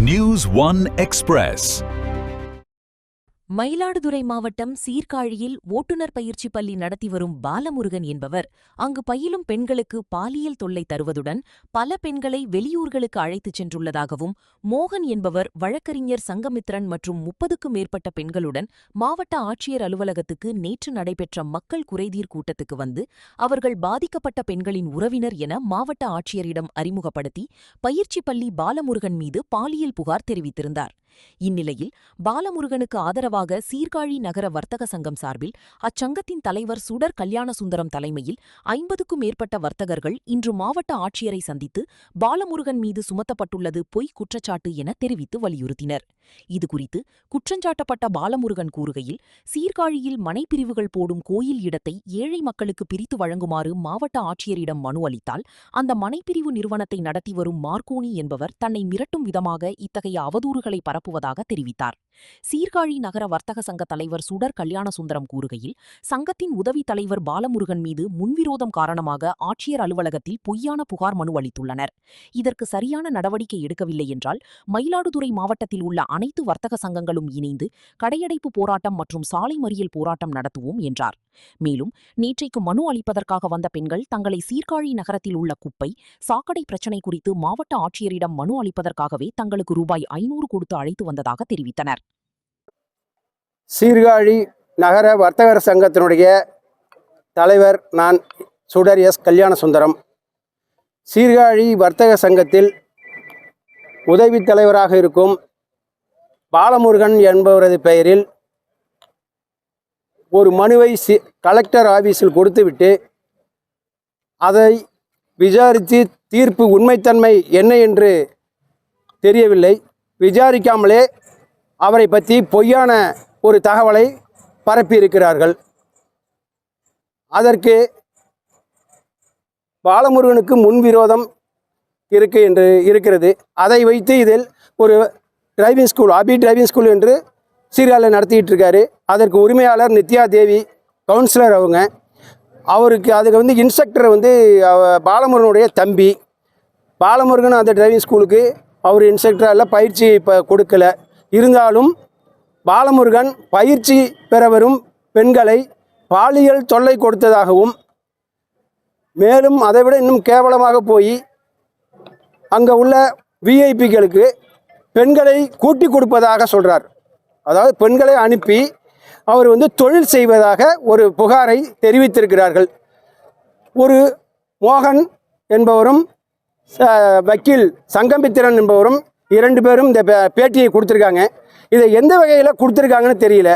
News One Express. Mayiladuthurai மாவட்டம் சீர்காழியில் ஓட்டுநர் பயிற்சி பள்ளி நடத்தி வரும் பாலமுருகன் என்பவர் அங்கு பயிலும் பெண்களுக்கு பாலியல் தொல்லை தருவதுடன் பல பெண்களை வெளியூர்களுக்கு அழைத்துச் சென்றுள்ளதாகவும், மோகன் என்பவர் வழக்கறிஞர் சங்கமித்ரன் மற்றும் 30க்கும் மேற்பட்ட பெண்களுடன் மாவட்ட ஆட்சியர் அலுவலகத்துக்கு நேற்று நடைபெற்ற மக்கள் குறைதீர் கூட்டத்துக்கு வந்து அவர்கள் பாதிக்கப்பட்ட பெண்களின் உறவினர் என மாவட்ட ஆட்சியரிடம் அறிமுகப்படுத்தி பயிற்சி பள்ளி பாலமுருகன் மீது பாலியல் புகார் தெரிவித்திருந்தார். இந்நிலையில் பாலமுருகனுக்கு ஆதரவாக சீர்காழி நகர வர்த்தக சங்கம் சார்பில் அச்சங்கத்தின் தலைவர் சுடர் கல்யாணசுந்தரம் தலைமையில் 50க்கும் மேற்பட்ட வர்த்தகர்கள் இன்று மாவட்ட ஆட்சியரை சந்தித்து பாலமுருகன் மீது சுமத்தப்பட்டுள்ளது பொய் குற்றச்சாட்டு என தெரிவித்து வலியுறுத்தினர். இதுகுறித்து குற்றஞ்சாட்டப்பட்ட பாலமுருகன் கூறுகையில், சீர்காழியில் மனைப்பிரிவுகள் போடும் கோயில் இடத்தை ஏழை மக்களுக்கு பிரித்து வழங்குமாறு மாவட்ட ஆட்சியரிடம் மனு அளித்தால் அந்த மனைப்பிரிவு நிறுவனத்தை நடத்தி வரும் மார்க்கோனி என்பவர் தன்னை மிரட்டும் விதமாக இத்தகைய அவதூறுகளை பரப்புவதாக தெரிவித்தார். சீர்காழி நகர வர்த்தக சங்க தலைவர் சுடர் கல்யாணசுந்தரம் கூறுகையில், சங்கத்தின் உதவி தலைவர் பாலமுருகன் மீது முன்விரோதம் காரணமாக ஆட்சியர் அலுவலகத்தில் பொய்யான புகார் மனு அளித்துள்ளனர். இதற்கு சரியான நடவடிக்கை எடுக்கவில்லை என்றால் மயிலாடுதுறை மாவட்டத்தில் உள்ள அனைத்து வர்த்தக சங்கங்களும் இணைந்து கடையடைப்பு போராட்டம் மற்றும் சாலை மறியல் போராட்டம் நடத்துவோம் என்றார். மேலும் நேற்றைக்கு மனு அளிப்பதற்காக வந்த பெண்கள் தங்களை சீர்காழி நகரத்தில் உள்ள குப்பை, சாக்கடை பிரச்சினை குறித்து மாவட்ட ஆட்சியரிடம் மனு அளிப்பதற்காகவே தங்களுக்கு ரூபாய் 500 கொடுத்து அழைத்து வந்ததாக தெரிவித்தனர். சீர்காழி நகர வர்த்தகர் சங்கத்தினுடைய தலைவர் நான் சுடர் கல்யாணசுந்தரம். சீர்காழி வர்த்தக சங்கத்தில் உதவி தலைவராக இருக்கும் பாலமுருகன் என்பவரது பெயரில் ஒரு மனுவை கலெக்டர் ஆபீஸில் கொடுத்துவிட்டு அதை விசாரித்து தீர்ப்பு உண்மைத்தன்மை என்ன என்று தெரியவில்லை. விசாரிக்காமலே அவரை பற்றி பொய்யான ஒரு தகவலை பரப்பியிருக்கிறார்கள். அதற்கு பாலமுருகனுக்கு முன்விரோதம் இருக்கிறது. அதை வைத்து இதில் ஒரு டிரைவிங் ஸ்கூல், அபி டிரைவிங் ஸ்கூல் என்று சீர்காழியில் நடத்திட்டு இருக்காரு. அதற்கு உரிமையாளர் நித்யா தேவி, கவுன்சிலர் அவங்க. அவருக்கு அதுக்கு இன்ஸ்ட்ரக்டர் பாலமுருகனுடைய தம்பி. பாலமுருகன் அந்த டிரைவிங் ஸ்கூலுக்கு அவர் இன்ஸ்ட்ரக்டரால் பயிற்சி இப்போ கொடுக்கல. இருந்தாலும் பாலமுருகன் பயிற்சி பெற வரும் பெண்களை பாலியல் தொல்லை கொடுத்ததாகவும், மேலும் அதைவிட இன்னும் கேவலமாக போய் அங்கே உள்ள விஐபிகளுக்கு பெண்களை கூட்டி கொடுப்பதாக சொல்கிறார். அதாவது பெண்களை அனுப்பி அவர் தொழில் செய்வதாக ஒரு புகாரை தெரிவித்திருக்கிறார்கள். ஒரு மோகன் என்பவரும் வக்கீல் சங்கமித்திரன் என்பவரும் 2 பேரும் இந்த பேட்டியை கொடுத்துருக்காங்க. இதை எந்த வகையில் கொடுத்துருக்காங்கன்னு தெரியல.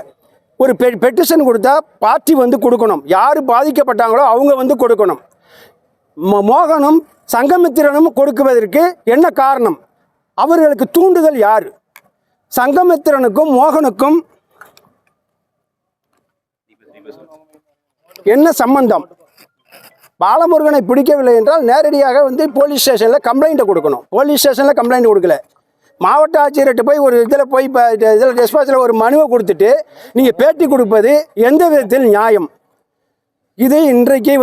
ஒரு பெட்டிஷன் கொடுத்தா பார்ட்டி கொடுக்கணும், யார் பாதிக்கப்பட்டாங்களோ அவங்க கொடுக்கணும். மோகனும் சங்கமித்திரனும் கொடுக்குவதற்கு என்ன காரணம்? அவர்களுக்கு தூண்டுதல் யார்? சங்கமித்திரனுக்கும் மோகனுக்கும் என்ன சம்பந்தம்? பாலமுருகனை பிடிக்கவில்லை என்றால் நேரடியாக போலீஸ் ஸ்டேஷனில் கம்ப்ளைண்ட்டை கொடுக்கணும். போலீஸ் ஸ்டேஷனில் கம்ப்ளைண்ட் கொடுக்கல, மாவட்ட ஆட்சியர்கிட்ட போய் ஒரு இதில் டெஸ்பாச்சில் ஒரு மனுவை கொடுத்துட்டு நீங்கள் பேட்டி கொடுப்பது எந்த விதத்தில் நியாயம்? இது இன்றைக்கு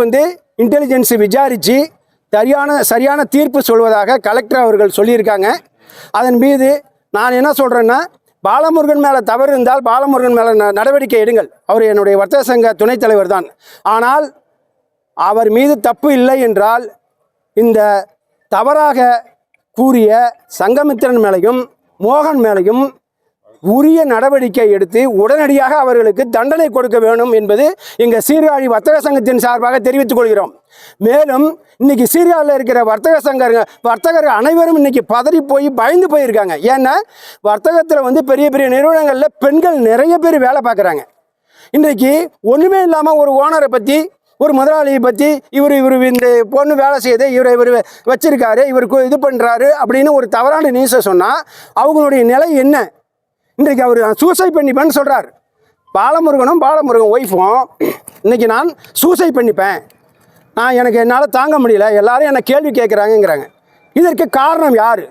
இன்டெலிஜென்ஸ் விசாரித்து சரியான தீர்ப்பு சொல்வதாக கலெக்டர் அவர்கள் சொல்லியிருக்காங்க. அதன் மீது நான் என்ன சொல்கிறேன்னா, பாலமுருகன் மேலே தவறு இருந்தால் பாலமுருகன் மேலே நடவடிக்கை எடுங்கள். அவர் என்னுடைய வர்த்தக சங்க துணைத் தலைவர் தான். ஆனால் அவர் மீது தப்பு இல்லை என்றால் இந்த தவறாக கூறிய சங்கமித்திரன் மேலையும் மோகன் மேலையும் உரிய நடவடிக்கை எடுத்து உடனடியாக அவர்களுக்கு தண்டனை கொடுக்க வேண்டும் என்பது எங்கள் சீர்காழி வர்த்தக சங்கத்தின் சார்பாக தெரிவித்துக் கொள்கிறோம். மேலும் இன்னைக்கு சீர்காழியில் இருக்கிற வர்த்தகர்கள் அனைவரும் இன்னைக்கு பதறி போய் பயந்து போயிருக்காங்க. ஏன்னா வர்த்தகத்தில் பெரிய பெரிய நிறுவனங்களில் பெண்கள் நிறைய பேர் வேலை பார்க்குறாங்க. இன்றைக்கு ஒன்றுமே இல்லாமல் ஒரு ஓனரை பற்றி, ஒரு முதலாளியை பற்றி இவர் இந்த பொண்ணு வேலை செய்யுது, இவர் வச்சிருக்காரு, இவருக்கு இது பண்ணுறாரு அப்படின்னு ஒரு தவறான நியூஸை சொன்னால் அவங்களுடைய நிலை என்ன? இன்றைக்கு அவர் சூசைட் பண்ணிப்பேன்னு சொல்கிறார். பாலமுருகன் ஒய்ஃபும் இன்றைக்கி நான் சூசைட் பண்ணிப்பேன், என்னால் தாங்க முடியல, எல்லாரும் என்னை கேள்வி கேட்குறாங்கங்கிறாங்க. இதற்கு காரணம் யார்?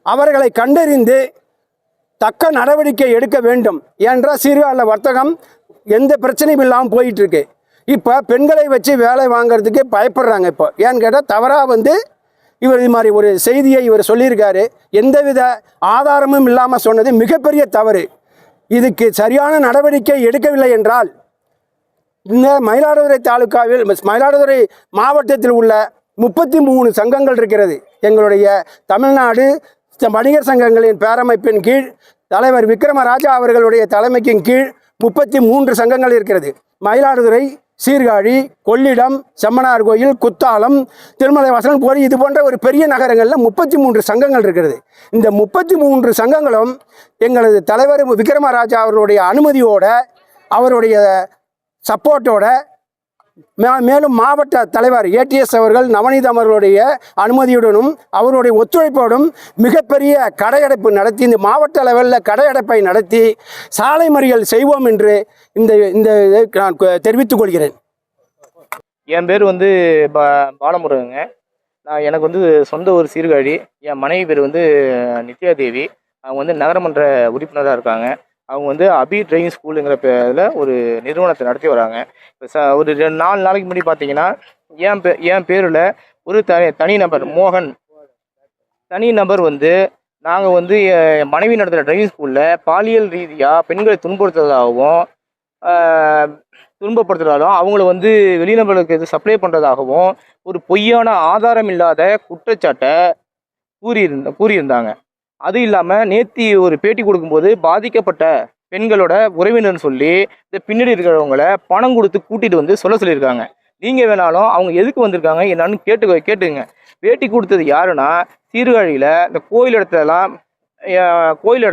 அவர்களை கண்டறிந்து தக்க நடவடிக்கை எடுக்க வேண்டும். ஏனென்றால் சீர்காழியில் வர்த்தகம் எந்த பிரச்சனையும் இல்லாமல் போயிட்டுருக்கு. இப்போ பெண்களை வச்சு வேலை வாங்கிறதுக்கு பயப்படுறாங்க. இப்போ ஏன்னு கேட்டால் தவறாக இவர் இது மாதிரி ஒரு செய்தியை இவர் சொல்லியிருக்காரு. எந்தவித ஆதாரமும் இல்லாமல் சொன்னது மிகப்பெரிய தவறு. இதுக்கு சரியான நடவடிக்கை எடுக்கவில்லை என்றால் இந்த மயிலாடுதுறை தாலுக்காவில் மயிலாடுதுறை மாவட்டத்தில் உள்ள 33 சங்கங்கள் இருக்கிறது. எங்களுடைய தமிழ்நாடு வணிகர் சங்கங்களின் பேரமைப்பின் கீழ் தலைவர் விக்ரமராஜா அவர்களுடைய தலைமைக்கின் கீழ் 33 சங்கங்கள் இருக்கிறது. மயிலாடுதுறை, சீர்காழி, கொள்ளிடம், செம்மனார் கோயில், குத்தாலம், திருமலைவாசல் போய் இது போன்ற ஒரு பெரிய நகரங்களில் 33 சங்கங்கள் இருக்கிறது. இந்த 33 சங்கங்களும் எங்களது தலைவர் விக்ரமராஜா அவர்களுடைய அனுமதியோட, அவருடைய சப்போர்ட்டோட, மேலும் மாவட்ட தலைவர் ஏடிஎஸ் அவர்கள் நவநீதம் அவர்களுடைய அனுமதியுடனும் அவருடைய ஒத்துழைப்போடும் மிகப்பெரிய கடையடைப்பு நடத்தி இந்த மாவட்ட லெவலில் கடையடைப்பை நடத்தி சாலை மறியல் செய்வோம் என்று இந்த நான் தெரிவித்துக் கொள்கிறேன். என் பேர் வந்து பாலமுருகங்க. எனக்கு வந்து சொந்த ஊர் சீர்காழி. என் மனைவி பேர் வந்து நித்யாதேவி. அவங்க வந்து நகரமன்ற உறுப்பினராக இருக்காங்க. அவங்க வந்து அபி டிரைவிங் ஸ்கூலுங்கிற பேரில் ஒரு நிறுவனத்தை நடத்தி வராங்க. இப்போ ஒரு 4 நாளைக்கு முன்னாடி பார்த்தீங்கன்னா என் பேரில் ஒரு தனிநபர் மோகன் தனிநபர் வந்து நாங்கள் வந்து என் மனைவி நடத்துகிற டிரைவிங் ஸ்கூலில் பாலியல் ரீதியாக பெண்களை துன்புறுத்துறதாகவும் அவங்கள வந்து வெளிநபர்களுக்கு இது சப்ளை பண்ணுறதாகவும் ஒரு பொய்யான ஆதாரம் இல்லாத குற்றச்சாட்டை கூறியிருந்தாங்க. அது இல்லாமல் நேற்று ஒரு பேட்டி கொடுக்கும்போது பாதிக்கப்பட்ட பெண்களோட உறவினர்னு சொல்லி இந்த பின்னாடி இருக்கிறவங்கள பணம் கொடுத்து கூட்டிகிட்டு வந்து சொல்லியிருக்காங்க. நீங்கள் வேணாலும் அவங்க எதுக்கு வந்திருக்காங்க என்னன்னு கேட்டுங்க. பேட்டி கொடுத்தது யாருன்னா சீர்காழியில் இந்த கோயில்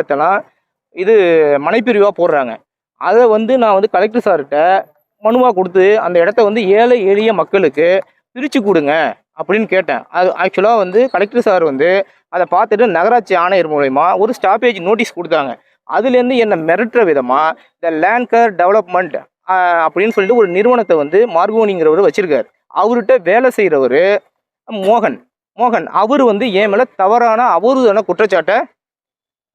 இடத்தெல்லாம் இது மனைப்பிரிவாக போடுறாங்க. அதை வந்து நான் வந்து கலெக்டர் சார்கிட்ட மனுவாக கொடுத்து அந்த இடத்த வந்து ஏழை எளிய மக்களுக்கு பிரித்து கொடுங்க அப்படின்னு கேட்டேன். அது ஆக்சுவலாக வந்து கலெக்டர் சார் வந்து அதை பார்த்துட்டு நகராட்சி ஆணையர் மூலயமா ஒரு ஸ்டாப்பேஜ் நோட்டீஸ் கொடுத்தாங்க. அதுலேருந்து என்னை மிரட்டுற விதமாக இந்த லேண்ட்கேர் டெவலப்மெண்ட் அப்படின்னு சொல்லிட்டு ஒரு நிறுவனத்தை வந்து மார்கோனிங்கிறவர் வச்சுருக்காரு. அவர்கிட்ட வேலை செய்கிறவர் மோகன் அவர் வந்து என் மேலே தவறான அவதூறான குற்றச்சாட்டை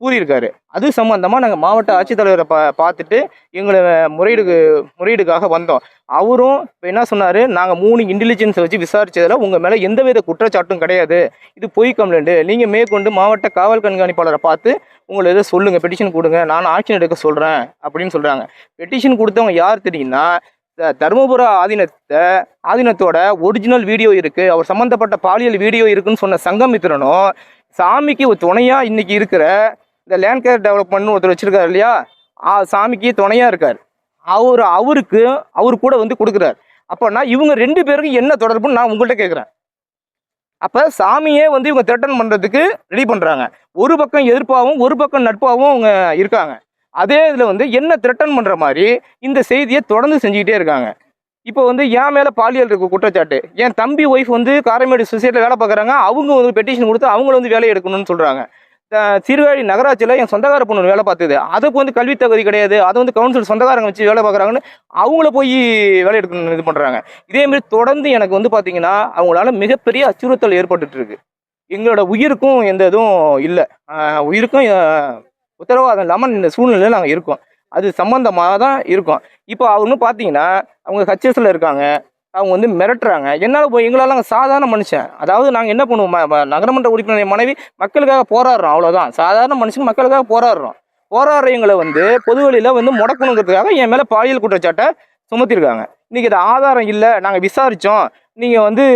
கூறியிருக்காரு. அது சம்மந்தமாக நாங்கள் மாவட்ட ஆட்சித்தலைவரை பார்த்துட்டு எங்களை முறையீடுக்காக வந்தோம். அவரும் இப்போ என்ன சொன்னார், நாங்கள் 3 இன்டெலிஜென்ஸை வச்சு விசாரித்ததில் உங்கள் மேலே எந்தவித குற்றச்சாட்டும் கிடையாது, இது பொய் கம்ப்ளைண்ட்டு, நீங்கள் மேற்கொண்டு மாவட்ட காவல் கண்காணிப்பாளரை பார்த்து உங்களை எதை சொல்லுங்கள், பெட்டிஷன் கொடுங்க, நான் ஆக்ஷன் எடுக்க சொல்கிறேன் அப்படின்னு சொல்கிறாங்க. பெட்டிஷன் கொடுத்தவங்க யார் தெரியுங்கன்னா தருமபுர ஆதீனத்தோட ஒரிஜினல் வீடியோ இருக்குது, அவர் சம்மந்தப்பட்ட பாலியல் வீடியோ இருக்குன்னு சொன்ன சங்கமித்திரனும் சாமிக்கு ஒரு துணையாக இன்றைக்கி இருக்கிற இந்த லேண்ட்கேர் டெவலப்மெண்ட்னு ஒருத்தர் வச்சுருக்காரு இல்லையா, சாமிக்கு துணையாக இருக்கார். அவரு கூட வந்து கொடுக்குறாரு. அப்போனா இவங்க 2 பேருக்கும் என்ன தொடர்புன்னு நான் உங்கள்கிட்ட கேட்குறேன். அப்போ சாமியே வந்து இவங்க த்ரெட்டன் பண்ணுறதுக்கு ரெடி பண்ணுறாங்க. ஒரு பக்கம் எதிர்ப்பாகவும் ஒரு பக்கம் நட்பாகவும் அவங்க இருக்காங்க. அதே இதில் வந்து என்ன த்ரெட்டன் பண்ணுற மாதிரி இந்த செய்தியை தொடர்ந்து செஞ்சுக்கிட்டே இருக்காங்க. இப்போ வந்து என் மேலே பாலியல் குற்றச்சாட்டு, என் தம்பி ஒய்ஃப் வந்து காரைமேடு சொசைட்டியில் வேலை பார்க்குறாங்க, அவங்க வந்து பெட்டிஷன் கொடுத்து அவங்கள வந்து வேலையை எடுக்கணும்னு சொல்கிறாங்க. சீர்காழி நகராட்சியில் என் சொந்தக்கார பொண்ணு வேலை பார்த்தது, அதுக்கு வந்து கல்வி தகுதி கிடையாது, அதை வந்து கவுன்சில் சொந்தக்காரங்க வச்சு வேலை பார்க்குறாங்கன்னு அவங்கள போய் வேலை எடுக்கணும்னு இது பண்ணுறாங்க. இதேமாரி தொடர்ந்து எனக்கு வந்து பார்த்திங்கன்னா அவங்களால மிகப்பெரிய அச்சுறுத்தல் ஏற்பட்டுருக்கு. எங்களோட உயிருக்கும் எந்த இதுவும் இல்லை, உயிருக்கும் உத்தரவாதம் இல்லாமல் இந்த சூழ்நிலையில் நாங்கள் இருக்கோம். அது சம்மந்தமாக தான் இருக்கோம். இப்போ அவங்க பார்த்தீங்கன்னா அவங்க ஹச்எஸில் இருக்காங்க, அவங்க வந்து மிரட்டுறாங்க. என்னால் போய் எங்களால் நாங்கள் சாதாரண மனுஷன், அதாவது நாங்கள் என்ன பண்ணுவோம், நகரமன்ற உறுப்பினர் மனைவி மக்களுக்காக போராடுறோம், அவ்வளோதான். சாதாரண மனுஷன் மக்களுக்காக போராடுற எங்களை வந்து பொது வழியில் வந்து முடக்கணுங்கிறதுக்காக என் மேலே பாலியல் குற்றச்சாட்டை சுமத்திருக்காங்க. இன்றைக்கி இது ஆதாரம் இல்லை, நாங்கள் விசாரித்தோம், நீங்கள் வந்து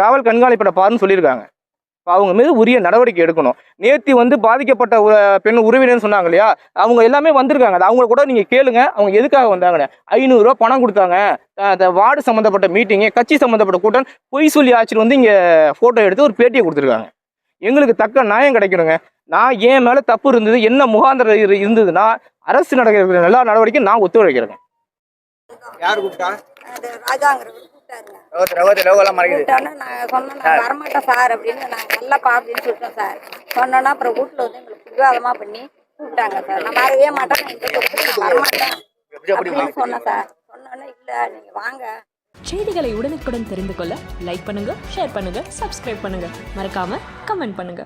காவல் கண்காணிப்பட பாருன்னு சொல்லியிருக்காங்க. அவங்க மீது உரிய நடவடிக்கை எடுக்கணும். நேற்று வந்து பாதிக்கப்பட்ட பெண் உறவினர்னு சொன்னாங்க இல்லையா, அவங்க எல்லாமே வந்திருக்காங்க. அவங்கள கூட நீங்கள் கேளுங்க, அவங்க எதுக்காக வந்தாங்கன்னு. 500 ரூபா பணம் கொடுத்தாங்க, வார்டு சம்மந்தப்பட்ட மீட்டிங்கு, கட்சி சம்மந்தப்பட்ட கூட்டம், பொய் சொல்லி ஆட்சியில் வந்து இங்கே ஃபோட்டோ எடுத்து ஒரு பேட்டியை கொடுத்துருக்காங்க. எங்களுக்கு தக்க நியாயம் கிடைக்கணுங்க. நான் என் மேலே தப்பு இருந்தது, என்ன முகாந்திரம் இருந்ததுன்னா அரசு நடக்கிற எல்லா நடவடிக்கையும் நான் ஒத்துழைக்கிறேங்க. யார் கூப்பிட்டா? நாங்கள் சொன்னோம், நாங்கள் வரமாட்டோம் சார் அப்படின்னு, நாங்கள் நல்லப்பா அப்படின்னு சொல்லிட்டோம் சார். சொன்னோன்னா அப்புறம் வீட்டில் வந்து எங்களுக்கு பிடிவாதமாக பண்ணி கூப்பிட்டாங்க சார். நான் வரவே மாட்டேன், வரமாட்டேன் அப்படின்னு சொன்னேன் சார். சொன்னோன்னே இல்லை நீங்கள் வாங்க. செய்திகளை உடனுக்குடன் தெரிந்து கொள்ள லைக் பண்ணுங்க, ஷேர் பண்ணுங்க, சப்ஸ்கிரைப் பண்ணுங்க, மறக்காம கமெண்ட் பண்ணுங்க.